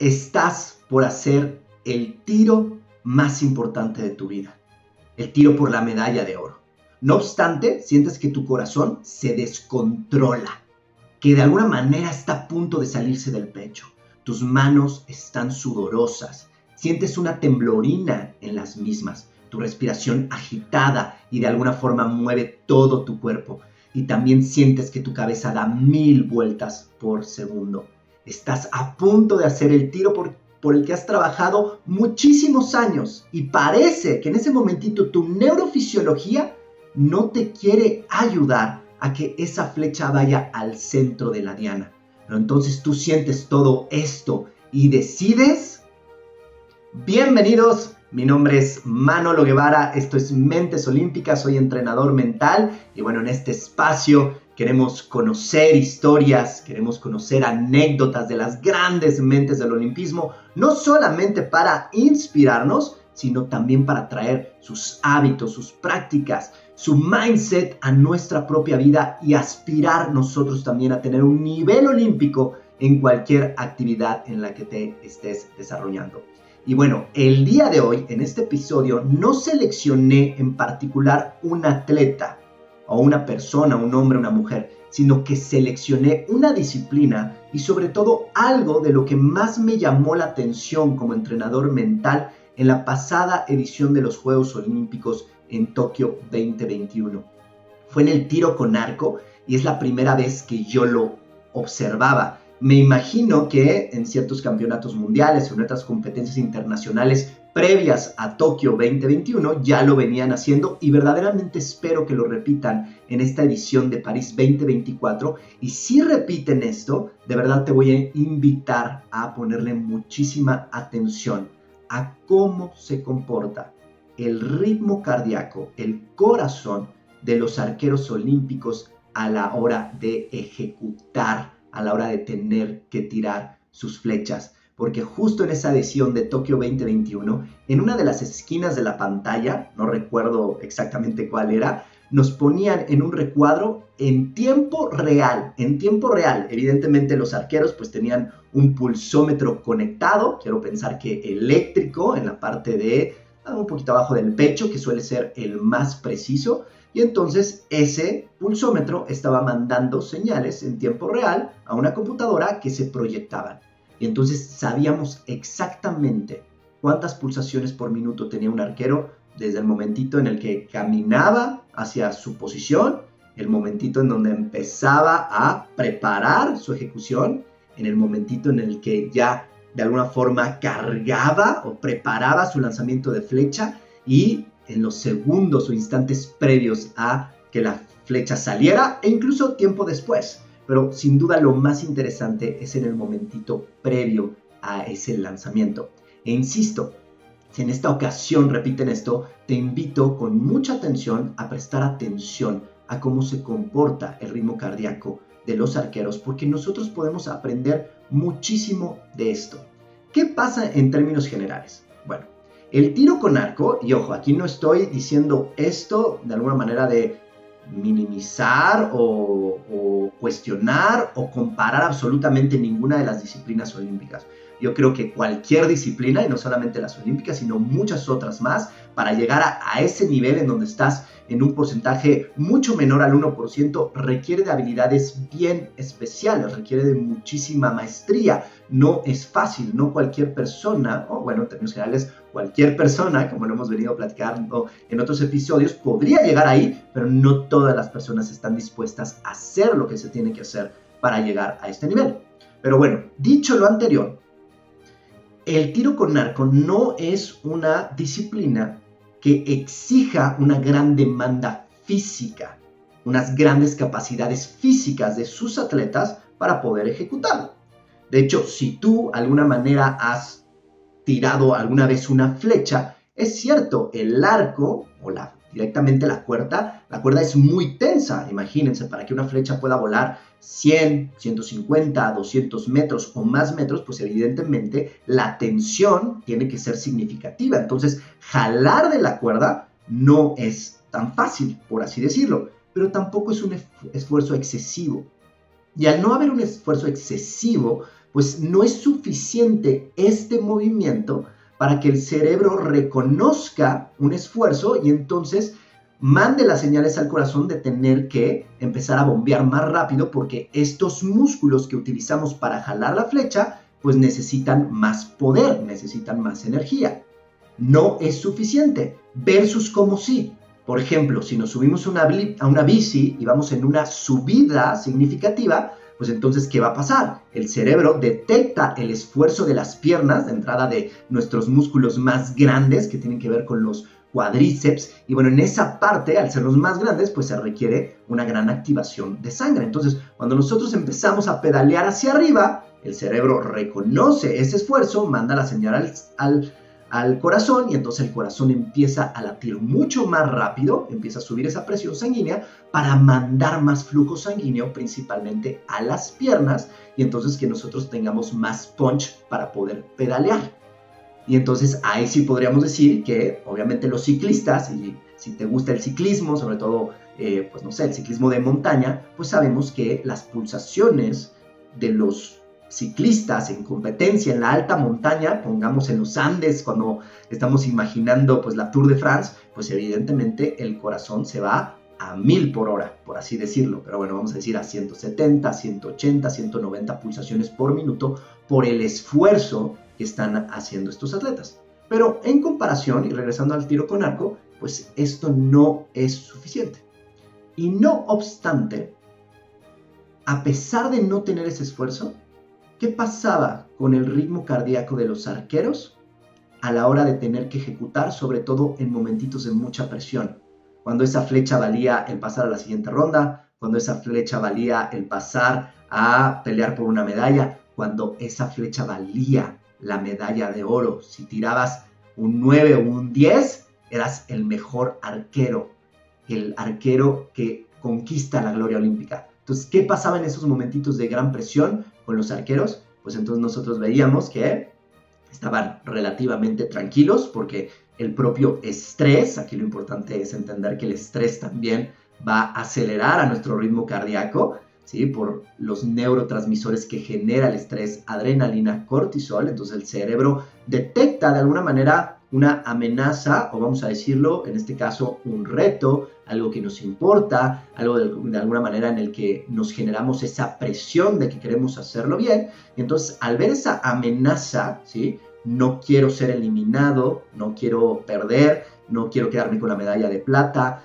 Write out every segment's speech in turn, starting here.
Estás por hacer el tiro más importante de tu vida, el tiro por la medalla de oro. No obstante, sientes que tu corazón se descontrola, que de alguna manera está a punto de salirse del pecho. Tus manos están sudorosas, sientes una temblorina en las mismas, tu respiración agitada y de alguna forma mueve todo tu cuerpo. Y también sientes que tu cabeza da 1000 vueltas por segundo. Estás a punto de hacer el tiro por el que has trabajado muchísimos años y parece que en ese momentito tu neurofisiología no te quiere ayudar a que esa flecha vaya al centro de la diana. Pero entonces tú sientes todo esto y decides. Bienvenidos, mi nombre es Manolo Guevara, esto es Mentes Olímpicas, soy entrenador mental y bueno, en este espacio queremos conocer historias, queremos conocer anécdotas de las grandes mentes del olimpismo, no solamente para inspirarnos, sino también para traer sus hábitos, sus prácticas, su mindset a nuestra propia vida y aspirar nosotros también a tener un nivel olímpico en cualquier actividad en la que te estés desarrollando. Y bueno, el día de hoy, en este episodio, no seleccioné en particular un atleta o una persona, un hombre, una mujer, sino que seleccioné una disciplina y sobre todo algo de lo que más me llamó la atención como entrenador mental en la pasada edición de los Juegos Olímpicos en Tokio 2021. Fue en el tiro con arco y es la primera vez que yo lo observaba. Me imagino que en ciertos campeonatos mundiales o en otras competencias internacionales previas a Tokio 2021 ya lo venían haciendo y verdaderamente espero que lo repitan en esta edición de París 2024. Y si repiten esto, de verdad te voy a invitar a ponerle muchísima atención a cómo se comporta el ritmo cardíaco, el corazón de los arqueros olímpicos a la hora de ejecutar, a la hora de tener que tirar sus flechas. Porque justo en esa edición de Tokio 2021, en una de las esquinas de la pantalla, no recuerdo exactamente cuál era, nos ponían en un recuadro en tiempo real. Evidentemente los arqueros pues tenían un pulsómetro conectado, quiero pensar que eléctrico, en la parte de un poquito abajo del pecho, que suele ser el más preciso. Y entonces ese pulsómetro estaba mandando señales en tiempo real a una computadora que se proyectaban. Y entonces sabíamos exactamente cuántas pulsaciones por minuto tenía un arquero desde el momentito en el que caminaba hacia su posición, el momentito en donde empezaba a preparar su ejecución, en el momentito en el que ya de alguna forma cargaba o preparaba su lanzamiento de flecha y en los segundos o instantes previos a que la flecha saliera e incluso tiempo después. Pero sin duda lo más interesante es en el momentito previo a ese lanzamiento. E insisto, si en esta ocasión repiten esto, te invito con mucha atención a prestar atención a cómo se comporta el ritmo cardíaco de los arqueros, porque nosotros podemos aprender muchísimo de esto. ¿Qué pasa en términos generales? Bueno, el tiro con arco, y ojo, aquí no estoy diciendo esto de alguna manera de minimizar o cuestionar o comparar absolutamente ninguna de las disciplinas olímpicas. Yo creo que cualquier disciplina, y no solamente las olímpicas, sino muchas otras más, para llegar a ese nivel en donde estás en un porcentaje mucho menor al 1%, requiere de habilidades bien especiales, requiere de muchísima maestría. No es fácil, no cualquier persona, o bueno, en términos generales, cualquier persona, como lo hemos venido platicando en otros episodios, podría llegar ahí, pero no todas las personas están dispuestas a hacer lo que se tiene que hacer para llegar a este nivel. Pero bueno, dicho lo anterior, el tiro con arco no es una disciplina que exija una gran demanda física, unas grandes capacidades físicas de sus atletas para poder ejecutarlo. De hecho, si tú de alguna manera has tirado alguna vez una flecha, es cierto, el arco o directamente la cuerda es muy tensa. Imagínense, para que una flecha pueda volar 100, 150, 200 metros o más metros, pues evidentemente la tensión tiene que ser significativa. Entonces, jalar de la cuerda no es tan fácil, por así decirlo, pero tampoco es un esfuerzo excesivo. Y al no haber un esfuerzo excesivo, pues no es suficiente este movimiento para que el cerebro reconozca un esfuerzo y entonces mande las señales al corazón de tener que empezar a bombear más rápido, porque estos músculos que utilizamos para jalar la flecha pues necesitan más poder, necesitan más energía. No es suficiente, versus como sí. Por ejemplo, si nos subimos a una bici y vamos en una subida significativa, pues entonces, ¿qué va a pasar? El cerebro detecta el esfuerzo de las piernas, de entrada de nuestros músculos más grandes, que tienen que ver con los cuádriceps, y bueno, en esa parte, al ser los más grandes, pues se requiere una gran activación de sangre. Entonces, cuando nosotros empezamos a pedalear hacia arriba, el cerebro reconoce ese esfuerzo, manda la señal al corazón y entonces el corazón empieza a latir mucho más rápido, empieza a subir esa presión sanguínea para mandar más flujo sanguíneo principalmente a las piernas y entonces que nosotros tengamos más punch para poder pedalear. Y entonces ahí sí podríamos decir que obviamente los ciclistas, y si te gusta el ciclismo, sobre todo pues no sé, el ciclismo de montaña, pues sabemos que las pulsaciones de los ciclistas en competencia en la alta montaña, pongamos en los Andes, cuando estamos imaginando pues la Tour de France, pues evidentemente el corazón se va a 1000 por hora, por así decirlo, pero bueno, vamos a decir a 170, 180, 190 pulsaciones por minuto por el esfuerzo que están haciendo estos atletas. Pero en comparación, y regresando al tiro con arco, pues esto no es suficiente. Y no obstante, a pesar de no tener ese esfuerzo, ¿qué pasaba con el ritmo cardíaco de los arqueros a la hora de tener que ejecutar, sobre todo en momentitos de mucha presión? Cuando esa flecha valía el pasar a la siguiente ronda, cuando esa flecha valía el pasar a pelear por una medalla, cuando esa flecha valía la medalla de oro. Si tirabas un 9 o un 10, eras el mejor arquero, el arquero que conquista la gloria olímpica. Entonces, ¿qué pasaba en esos momentitos de gran presión con los arqueros? Pues entonces nosotros veíamos que estaban relativamente tranquilos porque el propio estrés, aquí lo importante es entender que el estrés también va a acelerar a nuestro ritmo cardíaco, ¿sí? Por los neurotransmisores que genera el estrés, adrenalina, cortisol. Entonces el cerebro detecta de alguna manera una amenaza, o vamos a decirlo, en este caso, un reto, algo que nos importa, algo de alguna manera en el que nos generamos esa presión de que queremos hacerlo bien. Y entonces, al ver esa amenaza, ¿sí? No quiero ser eliminado, no quiero perder, no quiero quedarme con la medalla de plata,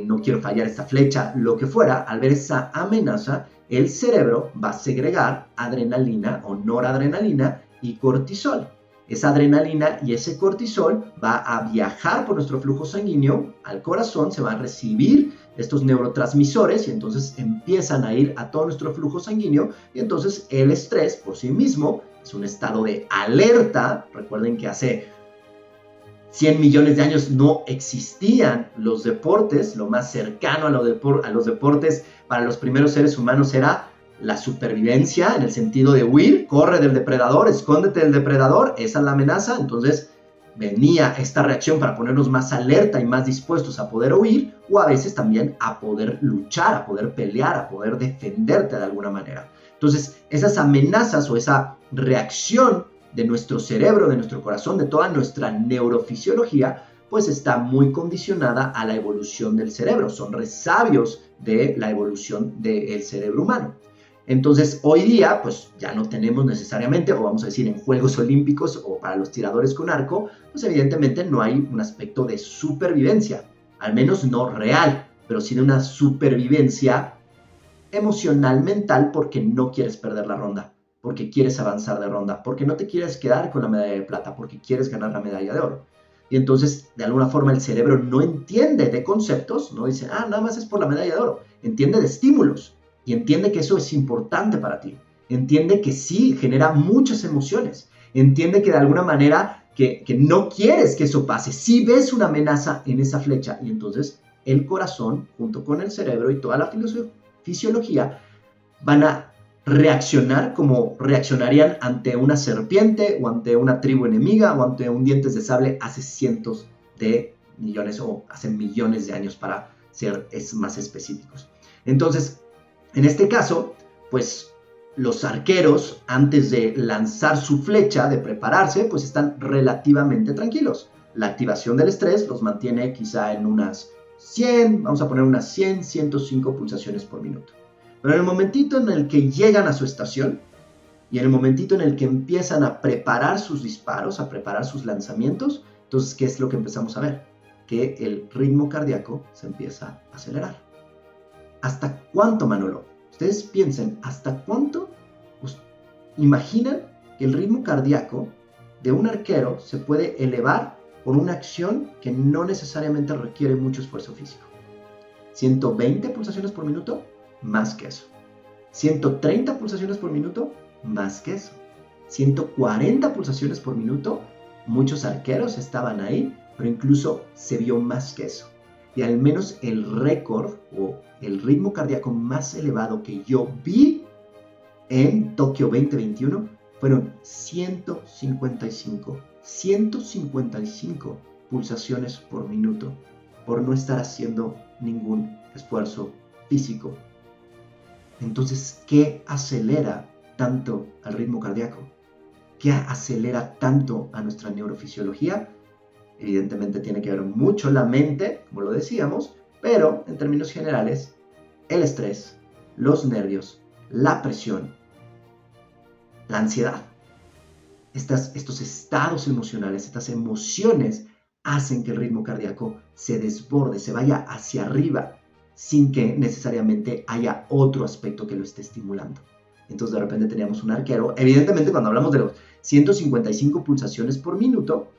no quiero fallar esta flecha, lo que fuera. Al ver esa amenaza, el cerebro va a segregar adrenalina o noradrenalina y cortisol. Esa adrenalina y ese cortisol va a viajar por nuestro flujo sanguíneo al corazón, se van a recibir estos neurotransmisores y entonces empiezan a ir a todo nuestro flujo sanguíneo y entonces el estrés por sí mismo es un estado de alerta. Recuerden que hace 100 millones de años no existían los deportes, lo más cercano a los deportes para los primeros seres humanos era la supervivencia, en el sentido de huir, corre del depredador, escóndete del depredador, esa es la amenaza. Entonces venía esta reacción para ponernos más alerta y más dispuestos a poder huir, o a veces también a poder luchar, a poder pelear, a poder defenderte de alguna manera. Entonces esas amenazas o esa reacción de nuestro cerebro, de nuestro corazón, de toda nuestra neurofisiología, pues está muy condicionada a la evolución del cerebro, son resabios de la evolución del cerebro humano. Entonces, hoy día, pues ya no tenemos necesariamente, o vamos a decir en Juegos Olímpicos o para los tiradores con arco, pues evidentemente no hay un aspecto de supervivencia, al menos no real, pero sí de una supervivencia emocional, mental, porque no quieres perder la ronda, porque quieres avanzar de ronda, porque no te quieres quedar con la medalla de plata, porque quieres ganar la medalla de oro. Y entonces, de alguna forma, el cerebro no entiende de conceptos, no dice, nada más es por la medalla de oro, entiende de estímulos. Y entiende que eso es importante para ti. Entiende que sí, genera muchas emociones. Entiende que de alguna manera que no quieres que eso pase. Sí ves una amenaza en esa flecha. Y entonces el corazón, junto con el cerebro y toda la fisiología, van a reaccionar como reaccionarían ante una serpiente o ante una tribu enemiga o ante un dientes de sable hace cientos de millones o hace millones de años, para ser más específicos. Entonces, en este caso, pues los arqueros, antes de lanzar su flecha, de prepararse, pues están relativamente tranquilos. La activación del estrés los mantiene quizá en unas 100, vamos a poner unas 100, 105 pulsaciones por minuto. Pero en el momentito en el que llegan a su estación y en el momentito en el que empiezan a preparar sus disparos, a preparar sus lanzamientos, entonces, ¿qué es lo que empezamos a ver? Que el ritmo cardíaco se empieza a acelerar. ¿Hasta cuánto, Manolo? Ustedes piensen, ¿hasta cuánto imaginan que el ritmo cardíaco de un arquero se puede elevar por una acción que no necesariamente requiere mucho esfuerzo físico? 120 pulsaciones por minuto, más que eso. 130 pulsaciones por minuto, más que eso. 140 pulsaciones por minuto, muchos arqueros estaban ahí, pero incluso se vio más que eso. Y al menos el récord o el ritmo cardíaco más elevado que yo vi en Tokio 2021 fueron 155 pulsaciones por minuto por no estar haciendo ningún esfuerzo físico. Entonces, ¿qué acelera tanto al ritmo cardíaco? ¿Qué acelera tanto a nuestra neurofisiología? Evidentemente tiene que ver mucho la mente, como lo decíamos, pero en términos generales, el estrés, los nervios, la presión, la ansiedad, estos estados emocionales, estas emociones hacen que el ritmo cardíaco se desborde, se vaya hacia arriba, sin que necesariamente haya otro aspecto que lo esté estimulando. Entonces de repente teníamos un arquero. Evidentemente cuando hablamos de los 155 pulsaciones por minuto,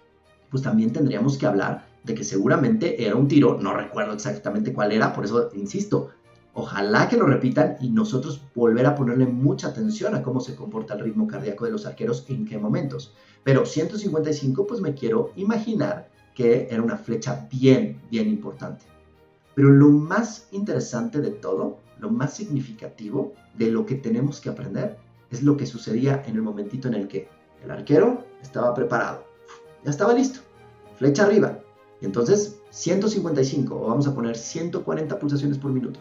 pues también tendríamos que hablar de que seguramente era un tiro, no recuerdo exactamente cuál era, por eso insisto, ojalá que lo repitan y nosotros volver a ponerle mucha atención a cómo se comporta el ritmo cardíaco de los arqueros, en qué momentos. Pero 155, pues me quiero imaginar que era una flecha bien importante. Pero lo más interesante de todo, lo más significativo de lo que tenemos que aprender, es lo que sucedía en el momentito en el que el arquero estaba preparado. Ya estaba listo, flecha arriba. Y entonces 155, o vamos a poner 140 pulsaciones por minuto.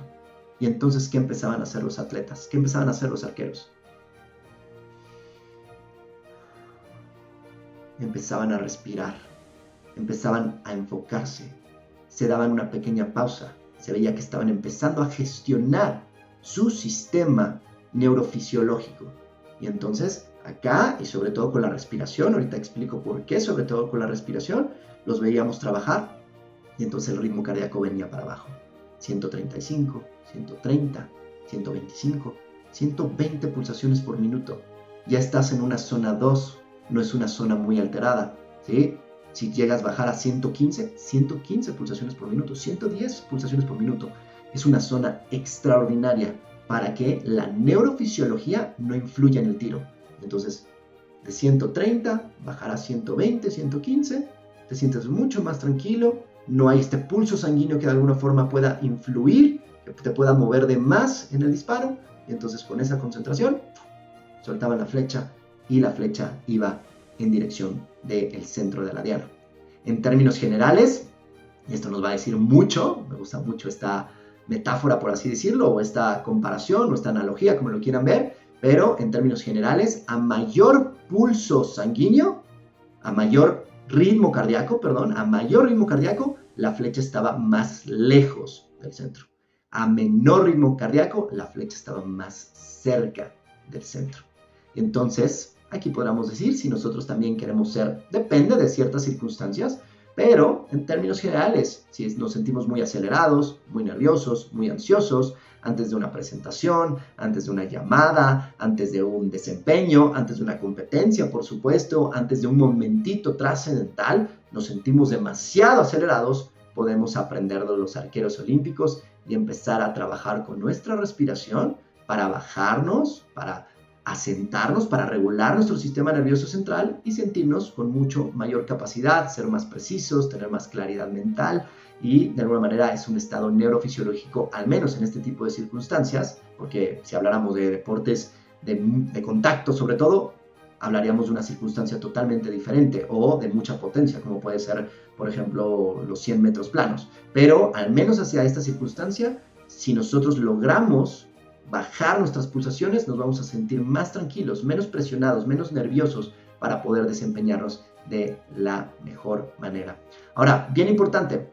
Y entonces, ¿qué empezaban a hacer los atletas? ¿Qué empezaban a hacer los arqueros? Empezaban a respirar, empezaban a enfocarse, se daban una pequeña pausa, se veía que estaban empezando a gestionar su sistema neurofisiológico. Y entonces, acá, y sobre todo con la respiración, ahorita explico por qué, sobre todo con la respiración, los veíamos trabajar y entonces el ritmo cardíaco venía para abajo. 135, 130, 125, 120 pulsaciones por minuto. Ya estás en una zona 2, no es una zona muy alterada, ¿sí? Si llegas a bajar a 115 pulsaciones por minuto, 110 pulsaciones por minuto. Es una zona extraordinaria para que la neurofisiología no influya en el tiro. Entonces, de 130, bajar a 120, 115, te sientes mucho más tranquilo, no hay este pulso sanguíneo que de alguna forma pueda influir, que te pueda mover de más en el disparo, y entonces con esa concentración, soltaban la flecha y la flecha iba en dirección del centro de la diana. En términos generales, y esto nos va a decir mucho, me gusta mucho esta metáfora, por así decirlo, o esta comparación, o esta analogía, como lo quieran ver, pero en términos generales, a mayor pulso sanguíneo, a mayor ritmo cardíaco, la flecha estaba más lejos del centro. A menor ritmo cardíaco, la flecha estaba más cerca del centro. Entonces, aquí podríamos decir si nosotros también queremos ser, depende de ciertas circunstancias, pero en términos generales, si nos sentimos muy acelerados, muy nerviosos, muy ansiosos, antes de una presentación, antes de una llamada, antes de un desempeño, antes de una competencia, por supuesto, antes de un momentito trascendental, nos sentimos demasiado acelerados, podemos aprender de los arqueros olímpicos y empezar a trabajar con nuestra respiración para bajarnos, para asentarnos, para regular nuestro sistema nervioso central y sentirnos con mucho mayor capacidad, ser más precisos, tener más claridad mental y de alguna manera es un estado neurofisiológico, al menos en este tipo de circunstancias, porque si habláramos de deportes de contacto sobre todo, hablaríamos de una circunstancia totalmente diferente o de mucha potencia, como puede ser, por ejemplo, los 100 metros planos. Pero al menos hacia esta circunstancia, si nosotros logramos bajar nuestras pulsaciones, nos vamos a sentir más tranquilos, menos presionados, menos nerviosos para poder desempeñarnos de la mejor manera. Ahora, bien importante,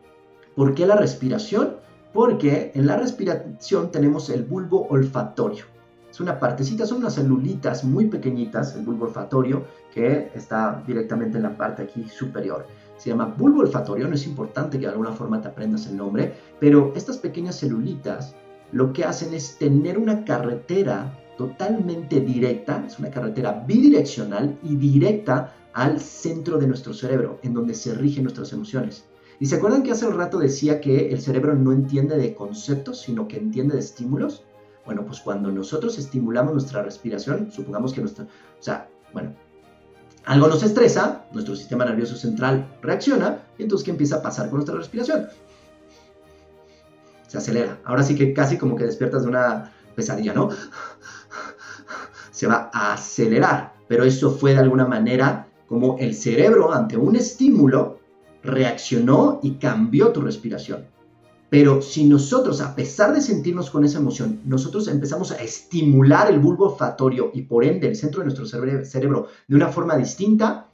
¿por qué la respiración? Porque en la respiración tenemos el bulbo olfatorio. Es una partecita, son unas celulitas muy pequeñitas, el bulbo olfatorio, que está directamente en la parte aquí superior. Se llama bulbo olfatorio, no es importante que de alguna forma te aprendas el nombre, pero estas pequeñas celulitas lo que hacen es tener una carretera totalmente directa, es una carretera bidireccional y directa al centro de nuestro cerebro, en donde se rigen nuestras emociones. ¿Y se acuerdan que hace un rato decía que el cerebro no entiende de conceptos, sino que entiende de estímulos? Bueno, pues cuando nosotros estimulamos nuestra respiración, supongamos que algo nos estresa, nuestro sistema nervioso central reacciona, y entonces ¿qué empieza a pasar con nuestra respiración? Se acelera. Ahora sí que casi como que despiertas de una pesadilla, ¿no? Se va a acelerar, pero eso fue de alguna manera como el cerebro ante un estímulo reaccionó y cambió tu respiración. Pero si nosotros, a pesar de sentirnos con esa emoción, nosotros empezamos a estimular el bulbo olfatorio y por ende el centro de nuestro cerebro de una forma distinta,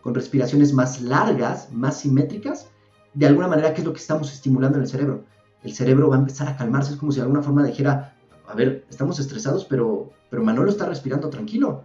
con respiraciones más largas, más simétricas, de alguna manera, ¿qué es lo que estamos estimulando en el cerebro? El cerebro va a empezar a calmarse, es como si de alguna forma dijera, a ver, estamos estresados, pero Manolo está respirando tranquilo.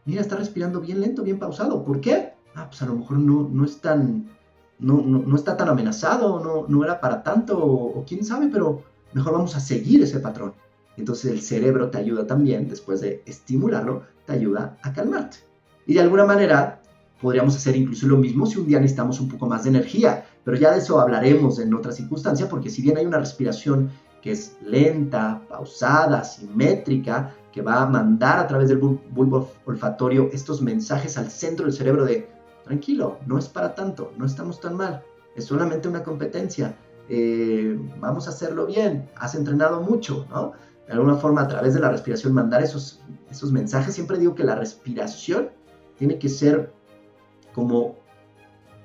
Mira, está respirando bien lento, bien pausado. ¿Por qué? Pues a lo mejor no está tan amenazado, no era para tanto, o quién sabe, pero mejor vamos a seguir ese patrón. Entonces el cerebro te ayuda también, después de estimularlo, te ayuda a calmarte. Y de alguna manera podríamos hacer incluso lo mismo si un día necesitamos un poco más de energía, pero ya de eso hablaremos en otra circunstancia, porque si bien hay una respiración que es lenta, pausada, simétrica, que va a mandar a través del bulbo olfatorio estos mensajes al centro del cerebro de tranquilo, no es para tanto, no estamos tan mal, es solamente una competencia, vamos a hacerlo bien, has entrenado mucho, ¿no? De alguna forma a través de la respiración mandar esos mensajes. Siempre digo que la respiración tiene que ser como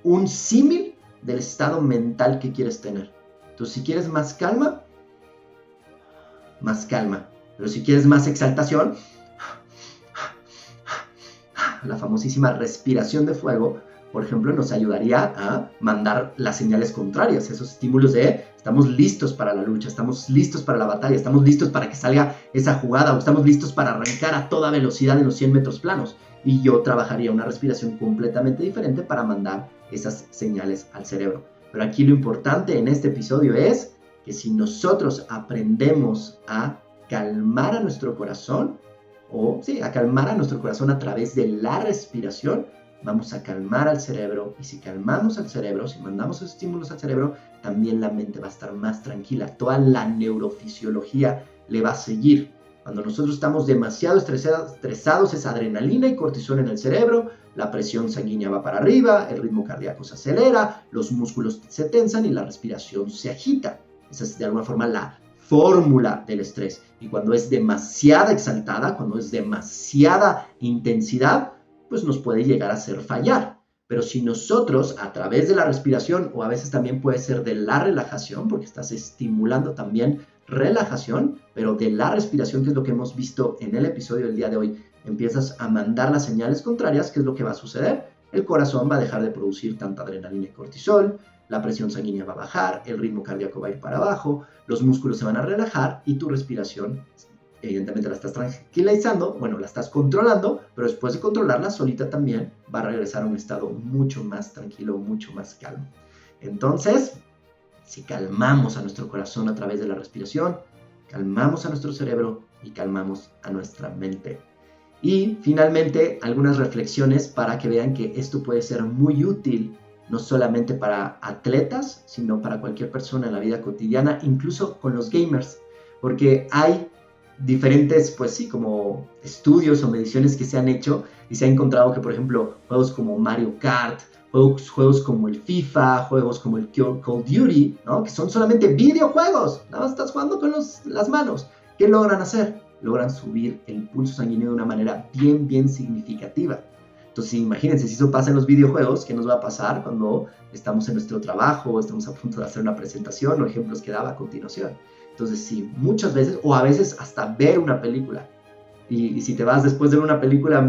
un símil del estado mental que quieres tener. Entonces, si quieres más calma, pero si quieres más exaltación, la famosísima respiración de fuego, por ejemplo, nos ayudaría a mandar las señales contrarias, esos estímulos de estamos listos para la lucha, estamos listos para la batalla, estamos listos para que salga esa jugada, o estamos listos para arrancar a toda velocidad en los 100 metros planos. Y yo trabajaría una respiración completamente diferente para mandar esas señales al cerebro. Pero aquí lo importante en este episodio es que si nosotros aprendemos a calmar a nuestro corazón, a calmar a nuestro corazón a través de la respiración, vamos a calmar al cerebro. Y si calmamos al cerebro, si mandamos esos estímulos al cerebro, también la mente va a estar más tranquila. Toda la neurofisiología le va a seguir. Cuando nosotros estamos demasiado estresados, es adrenalina y cortisol en el cerebro, la presión sanguínea va para arriba, el ritmo cardíaco se acelera, los músculos se tensan y la respiración se agita. Esa es de alguna forma la fórmula del estrés. Y cuando es demasiada exaltada, cuando es demasiada intensidad, pues nos puede llegar a hacer fallar. Pero si nosotros a través de la respiración, o a veces también puede ser de la relajación, porque estás estimulando también relajación, pero de la respiración, que es lo que hemos visto en el episodio del día de hoy, empiezas a mandar las señales contrarias. ¿Qué es lo que va a suceder? El corazón va a dejar de producir tanta adrenalina y cortisol, la presión sanguínea va a bajar, el ritmo cardíaco va a ir para abajo, los músculos se van a relajar y tu respiración, evidentemente la estás tranquilizando, la estás controlando, pero después de controlarla solita también va a regresar a un estado mucho más tranquilo, mucho más calmo. Entonces, si calmamos a nuestro corazón a través de la respiración, calmamos a nuestro cerebro y calmamos a nuestra mente. Y finalmente, algunas reflexiones para que vean que esto puede ser muy útil, no solamente para atletas, sino para cualquier persona en la vida cotidiana, incluso con los gamers, porque hay diferentes, como estudios o mediciones que se han hecho y se ha encontrado que, por ejemplo, juegos como Mario Kart, juegos como el FIFA, juegos como el Call of Duty, ¿no? Que son solamente videojuegos, nada más estás jugando con las manos. ¿Qué logran hacer? Logran subir el pulso sanguíneo de una manera bien significativa. Entonces, imagínense, si eso pasa en los videojuegos, ¿qué nos va a pasar cuando estamos en nuestro trabajo, estamos a punto de hacer una presentación o ejemplos que daba a continuación? Entonces, sí, muchas veces, o a veces hasta ver una película. Y si te vas después de ver una película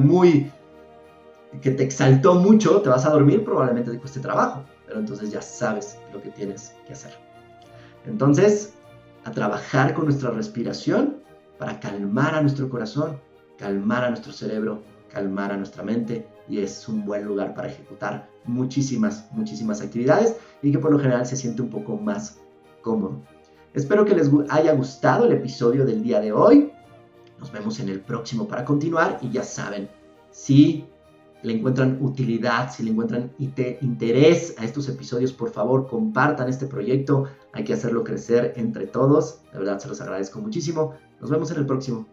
que te exaltó mucho, te vas a dormir, probablemente te cueste trabajo, pero entonces ya sabes lo que tienes que hacer. Entonces, a trabajar con nuestra respiración para calmar a nuestro corazón, calmar a nuestro cerebro, calmar a nuestra mente, y es un buen lugar para ejecutar muchísimas actividades y que por lo general se siente un poco más cómodo. Espero que les haya gustado el episodio del día de hoy. Nos vemos en el próximo para continuar y ya saben, si le encuentran utilidad, si le encuentran interés a estos episodios, por favor, compartan este proyecto. Hay que hacerlo crecer entre todos. De verdad, se los agradezco muchísimo. Nos vemos en el próximo.